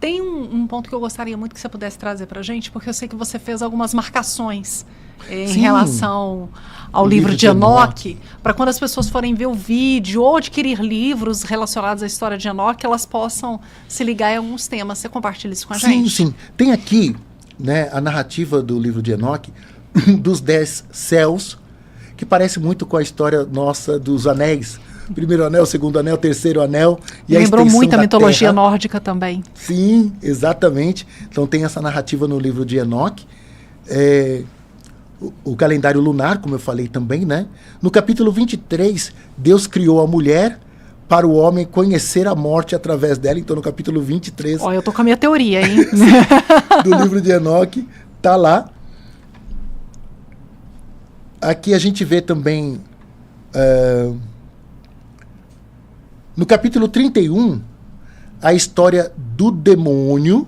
Tem um ponto que eu gostaria muito que você pudesse trazer para a gente, porque eu sei que você fez algumas marcações em relação ao livro de Enoque, para quando as pessoas forem ver o vídeo ou adquirir livros relacionados à história de Enoque, elas possam se ligar em alguns temas. Você compartilha isso com a gente? Sim. Tem aqui, né, a narrativa do livro de Enoque, dos 10 céus, que parece muito com a história nossa dos anéis. Primeiro anel, segundo anel, terceiro anel. E lembrou muito a mitologia nórdica também. Sim, exatamente. Então tem essa narrativa no livro de Enoque. O calendário lunar, como eu falei também, né? No capítulo 23, Deus criou a mulher para o homem conhecer a morte através dela. Então no capítulo 23... Ó, eu tô com a minha teoria, hein? do livro de Enoque, tá lá. Aqui a gente vê também... no capítulo 31, a história do demônio,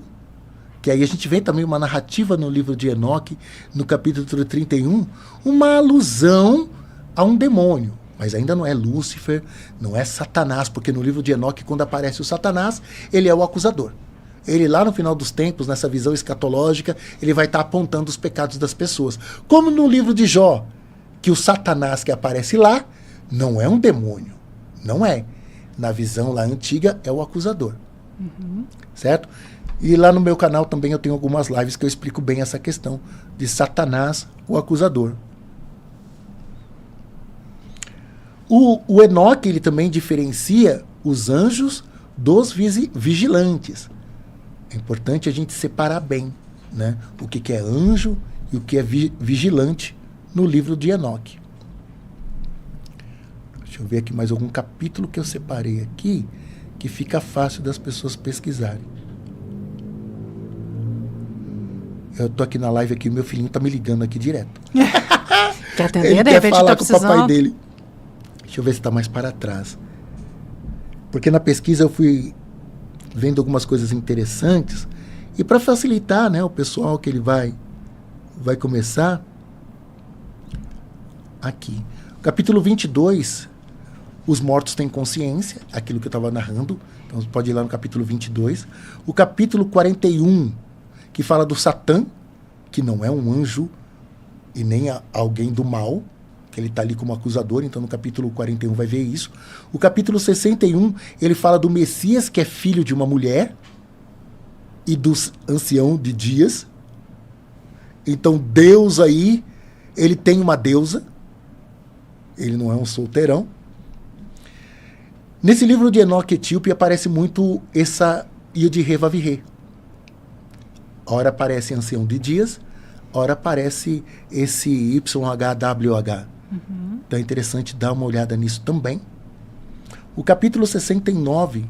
que aí a gente vê também uma narrativa no livro de Enoque, no capítulo 31, uma alusão a um demônio. Mas ainda não é Lúcifer, não é Satanás, porque no livro de Enoque, quando aparece o Satanás, ele é o acusador. Ele lá no final dos tempos, nessa visão escatológica, ele vai estar apontando os pecados das pessoas. Como no livro de Jó, que o Satanás que aparece lá não é um demônio, não é. Na visão lá antiga, é o acusador. Certo? E lá no meu canal também eu tenho algumas lives que eu explico bem essa questão de Satanás, o acusador. O Enoque, ele também diferencia os anjos dos vigilantes. É importante a gente separar bem, né, o que é anjo e o que é vigilante no livro de Enoque. Deixa eu ver aqui mais algum capítulo que eu separei aqui, que fica fácil das pessoas pesquisarem. Eu tô aqui na live aqui, meu filhinho tá me ligando aqui direto. Quer atender? Ele de quer repente falar tá com o precisando. papai dele. Deixa eu ver se tá mais para trás. Porque na pesquisa eu fui vendo algumas coisas interessantes e para facilitar, né, o pessoal que ele vai começar aqui. Capítulo 22, os mortos têm consciência, aquilo que eu estava narrando, então você pode ir lá no capítulo 22. O capítulo 41, que fala do Satã, que não é um anjo e nem alguém do mal, que ele está ali como acusador, então no capítulo 41 vai ver isso. O capítulo 61, ele fala do Messias, que é filho de uma mulher, e do ancião de dias. Então Deus aí, ele tem uma deusa, ele não é um solteirão. Nesse livro de Enoque Etíope aparece muito essa Yod-Heh-Vav-Heh. Ora aparece ancião de dias, ora aparece esse YHWH. Então é interessante dar uma olhada nisso também. O capítulo 69,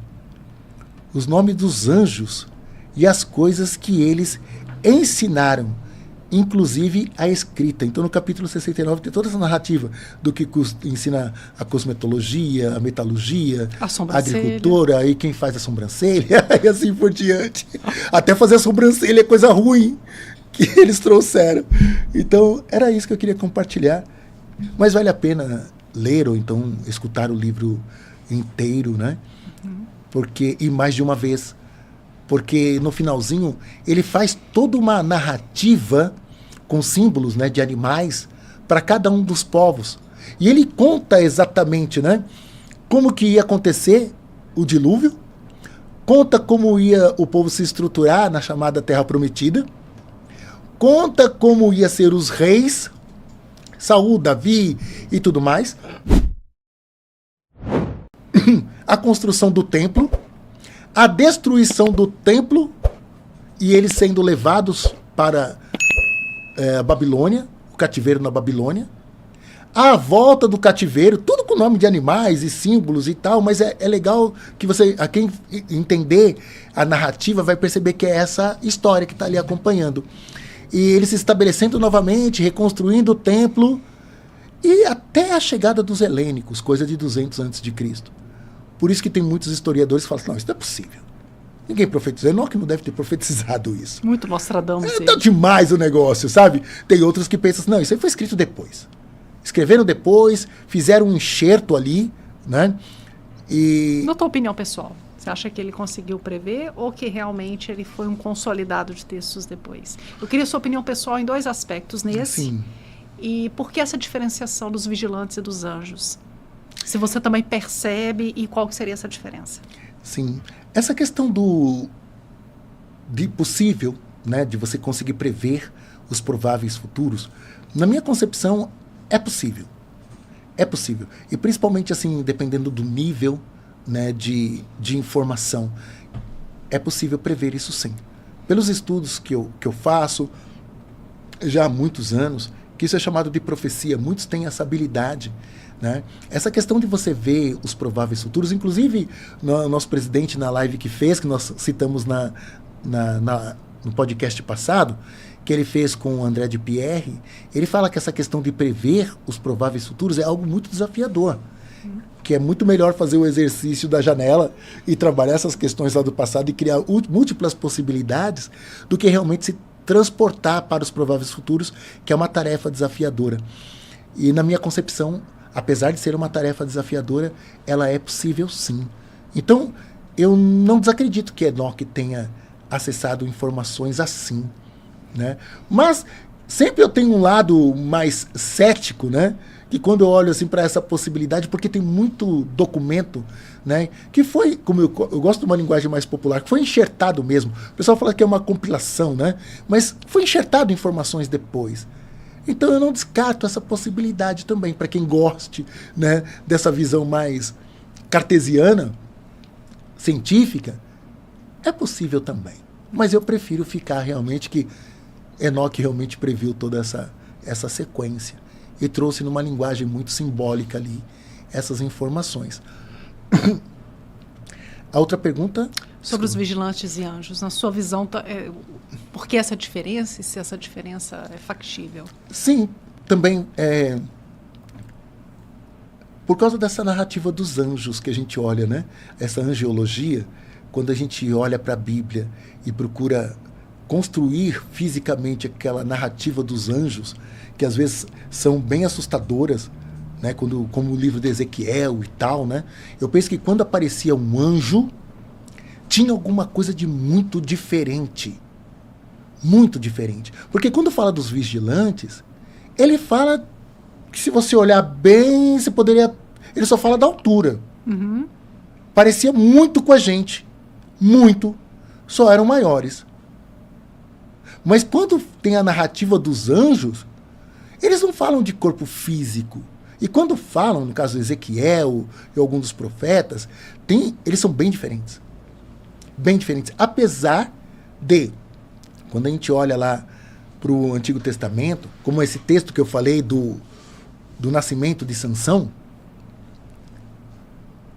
os nomes dos anjos e as coisas que eles ensinaram, inclusive a escrita. Então no capítulo 69 tem toda essa narrativa do que ensina a cosmetologia, a metalurgia, a agricultura, e quem faz a sobrancelha, e assim por diante. Até fazer a sobrancelha é coisa ruim que eles trouxeram. Então era isso que eu queria compartilhar. Mas vale a pena ler ou então escutar o livro inteiro, né? Porque, e mais de uma vez, porque no finalzinho ele faz toda uma narrativa com símbolos, né, de animais para cada um dos povos. E ele conta exatamente, né, como que ia acontecer o dilúvio, conta como ia o povo se estruturar na chamada Terra Prometida, conta como ia ser os reis, Saul, Davi e tudo mais, a construção do templo, a destruição do templo e eles sendo levados para a Babilônia, o cativeiro na Babilônia, a volta do cativeiro, tudo com nome de animais e símbolos e tal, mas é legal que você, a quem entender a narrativa vai perceber que é essa história que está ali acompanhando. E eles se estabelecendo novamente, reconstruindo o templo, e até a chegada dos helênicos, coisa de 200 a.C. Por isso que tem muitos historiadores que falam assim, não, isso não é possível. Ninguém profetizou. Enoque não deve ter profetizado isso. Muito Nostradamus. Tá demais o negócio, sabe? Tem outros que pensam assim, não, isso aí foi escrito depois. Escreveram depois, fizeram um enxerto ali, né? E... Na tua opinião pessoal, Você acha que ele conseguiu prever ou que realmente ele foi um consolidado de textos depois? Eu queria sua opinião pessoal em 2 aspectos nesse. Sim. E por que essa diferenciação dos vigilantes e dos anjos? Se você também percebe e qual que seria essa diferença? Sim. Essa questão de possível, né, de você conseguir prever os prováveis futuros, na minha concepção, é possível. É possível. E principalmente, assim, dependendo do nível, né, de informação, é possível prever isso sim. Pelos estudos que eu faço já há muitos anos, que isso é chamado de profecia, muitos têm essa habilidade, né? Essa questão de você ver os prováveis futuros, inclusive no nosso presidente na live que fez, que nós citamos no podcast passado, que ele fez com o André de Pierre, ele fala que essa questão de prever os prováveis futuros é algo muito desafiador. Que é muito melhor fazer o exercício da janela e trabalhar essas questões lá do passado e criar múltiplas possibilidades do que realmente se transportar para os prováveis futuros, que é uma tarefa desafiadora. E na minha concepção, apesar de ser uma tarefa desafiadora, ela é possível sim. Então, eu não desacredito que Enoque tenha acessado informações assim, né? Mas sempre eu tenho um lado mais cético, né? Que quando eu olho assim para essa possibilidade, porque tem muito documento, né, que foi, como eu gosto de uma linguagem mais popular, que foi enxertado mesmo. O pessoal fala que é uma compilação, né, mas foi enxertado informações depois. Então eu não descarto essa possibilidade também, para quem goste, né, dessa visão mais cartesiana, científica, é possível também. Mas eu prefiro ficar realmente que Enoque realmente previu toda essa sequência. E trouxe numa linguagem muito simbólica ali essas informações. A outra pergunta? Sobre os vigilantes e anjos. Na sua visão, por que essa diferença e se essa diferença é factível? Sim, também por causa dessa narrativa dos anjos que a gente olha, né? Essa angeologia, quando a gente olha para a Bíblia e procura construir fisicamente aquela narrativa dos anjos, que às vezes são bem assustadoras, né, como o livro de Ezequiel e tal, né, eu penso que quando aparecia um anjo, tinha alguma coisa de muito diferente. Muito diferente. Porque quando fala dos vigilantes, ele fala que se você olhar bem, ele só fala da altura. Uhum. Parecia muito com a gente. Muito. Só eram maiores. Mas quando tem a narrativa dos anjos, eles não falam de corpo físico. E quando falam, no caso de Ezequiel e alguns dos profetas, eles são bem diferentes. Bem diferentes. Apesar de, quando a gente olha lá para o Antigo Testamento, como esse texto que eu falei do nascimento de Sansão,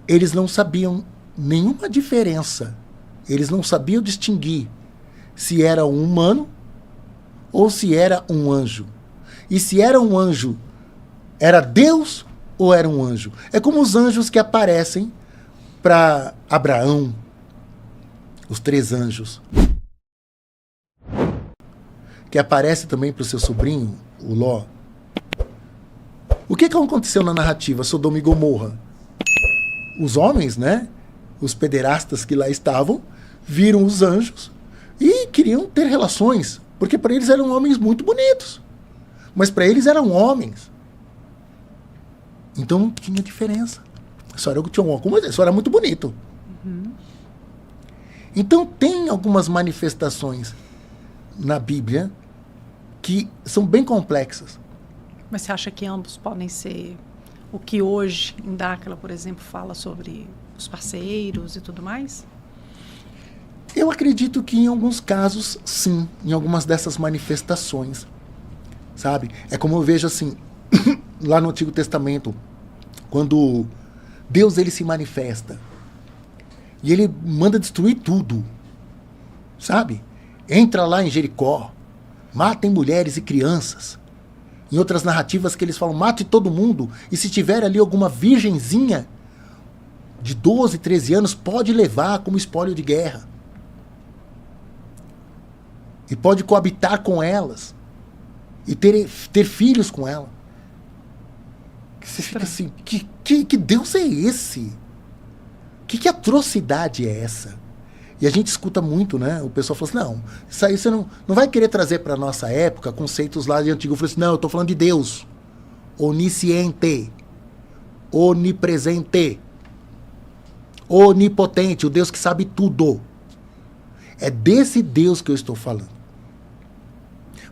eles não sabiam nenhuma diferença. Eles não sabiam distinguir se era um humano ou se era um anjo. E se era um anjo, era Deus ou era um anjo? É como os anjos que aparecem para Abraão, os 3 anjos. Que aparece também para o seu sobrinho, o Ló. O que aconteceu na narrativa Sodoma e Gomorra? Os homens, né? Os pederastas que lá estavam, viram os anjos e queriam ter relações, porque para eles eram homens muito bonitos. Mas para eles eram homens. Então não tinha diferença. Só era muito bonito. Uhum. Então tem algumas manifestações na Bíblia que são bem complexas. Mas você acha que ambos podem ser o que hoje em Dáquila, por exemplo, fala sobre os parceiros e tudo mais? Eu acredito que em alguns casos, sim, em algumas dessas manifestações. Sabe? É como eu vejo assim, lá no Antigo Testamento, quando Deus ele se manifesta e ele manda destruir tudo, sabe? Entra lá em Jericó, matem mulheres e crianças. Em outras narrativas que eles falam, mate todo mundo, e se tiver ali alguma virgenzinha de 12, 13 anos, pode levar como espólio de guerra. E pode coabitar com elas. E ter filhos com ela. Você fica assim, que Deus é esse? Que atrocidade é essa? E a gente escuta muito, né? O pessoal fala assim, não, isso aí você não vai querer trazer para a nossa época conceitos lá de antigo. Eu falei assim, não, eu estou falando de Deus. Onisciente. Onipresente. Onipotente. O Deus que sabe tudo. É desse Deus que eu estou falando.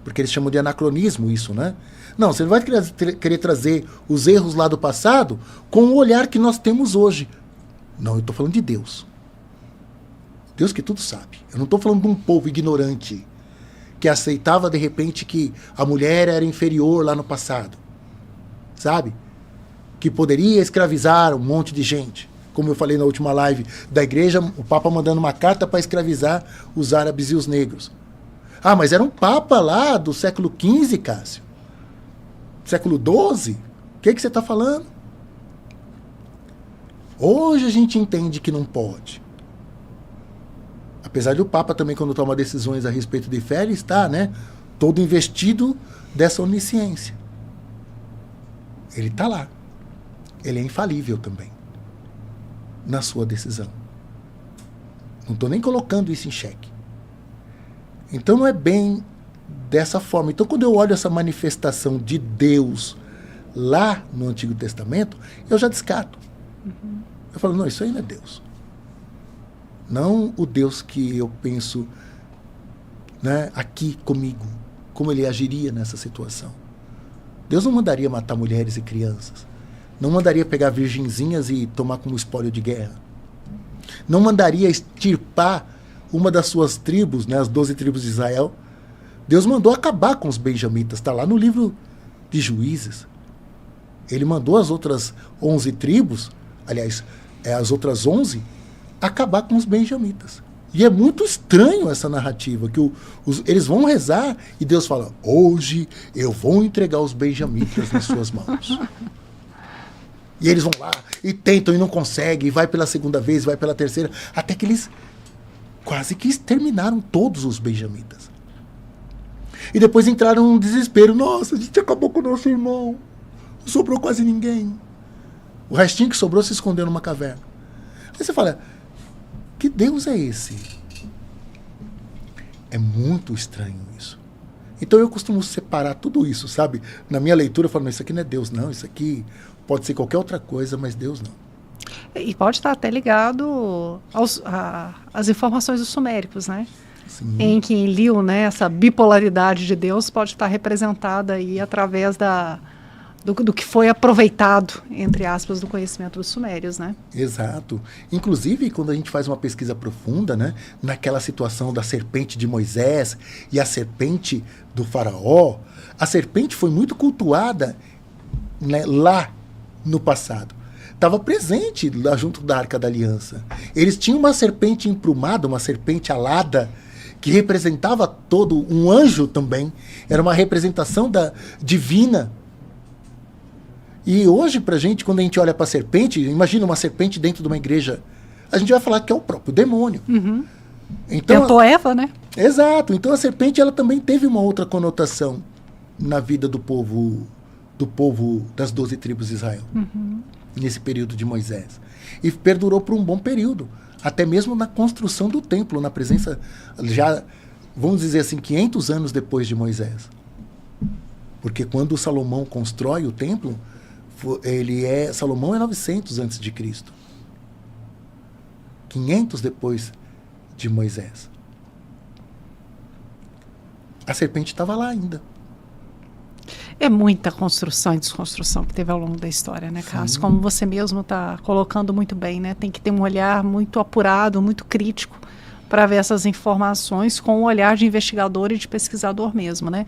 Porque eles chamam de anacronismo isso, né? Não, você não vai querer trazer os erros lá do passado com o olhar que nós temos hoje. Não, eu estou falando de Deus. Deus que tudo sabe. Eu não estou falando de um povo ignorante que aceitava de repente que a mulher era inferior lá no passado. Sabe? Que poderia escravizar um monte de gente. Como eu falei na última live da igreja, o Papa mandando uma carta para escravizar os árabes e os negros. Ah, mas era um Papa lá do século XV, Cássio. Século XII? O que você está falando? Hoje a gente entende que não pode. Apesar do Papa também, quando toma decisões a respeito de fé, ele está, né, todo investido dessa onisciência. Ele está lá. Ele é infalível também na sua decisão. Não estou nem colocando isso em xeque. Então não é bem dessa forma. Então quando eu olho essa manifestação de Deus lá no Antigo Testamento, eu já descarto. Eu falo, não, isso aí não é Deus. Não o Deus que eu penso, né, aqui comigo, como ele agiria nessa situação. Deus não mandaria matar mulheres e crianças. Não mandaria pegar virgenzinhas e tomar como espólio de guerra. Não mandaria extirpar uma das suas tribos, né, as 12 tribos de Israel. Deus mandou acabar com os benjamitas. Está lá no livro de Juízes. Ele mandou as outras 11 tribos, aliás, as outras 11, acabar com os benjamitas. E é muito estranho essa narrativa, que eles vão rezar e Deus fala, hoje eu vou entregar os benjamitas nas suas mãos. E eles vão lá e tentam e não conseguem, e vai pela segunda vez, vai pela terceira, até que eles quase que exterminaram todos os benjamitas. E depois entraram num desespero, nossa, a gente acabou com o nosso irmão, não sobrou quase ninguém. O restinho que sobrou se escondeu numa caverna. Aí você fala, que Deus é esse? É muito estranho isso. Então eu costumo separar tudo isso, sabe? Na minha leitura eu falo, não, isso aqui não é Deus, não. Isso aqui pode ser qualquer outra coisa, mas Deus não. E pode estar até ligado às informações dos suméricos, né? Sim. Em quem liu, né, essa bipolaridade de Deus pode estar representada aí através do que foi aproveitado, entre aspas, do conhecimento dos sumérios, né? Exato. Inclusive, quando a gente faz uma pesquisa profunda, né, naquela situação da serpente de Moisés e a serpente do faraó, a serpente foi muito cultuada, né, lá no passado. Estava presente lá junto da Arca da Aliança. Eles tinham uma serpente emplumada, uma serpente alada, que representava todo, um anjo também. Era uma representação divina. E hoje, pra gente, quando a gente olha para a serpente, imagina uma serpente dentro de uma igreja, a gente vai falar que é o próprio demônio. Uhum. Então, tentou Eva, né? Exato. Então a serpente ela também teve uma outra conotação na vida do povo das 12 tribos de Israel. Uhum. Nesse período de Moisés. E perdurou por um bom período. Até mesmo na construção do templo, na presença, já, vamos dizer assim, 500 anos depois de Moisés. Porque quando Salomão constrói o templo, Salomão é 900 antes de Cristo. 500 depois de Moisés. A serpente estava lá ainda. É muita construção e desconstrução que teve ao longo da história, né, Cássio? Como você mesmo está colocando muito bem, né? Tem que ter um olhar muito apurado, muito crítico para ver essas informações com um olhar de investigador e de pesquisador mesmo, né?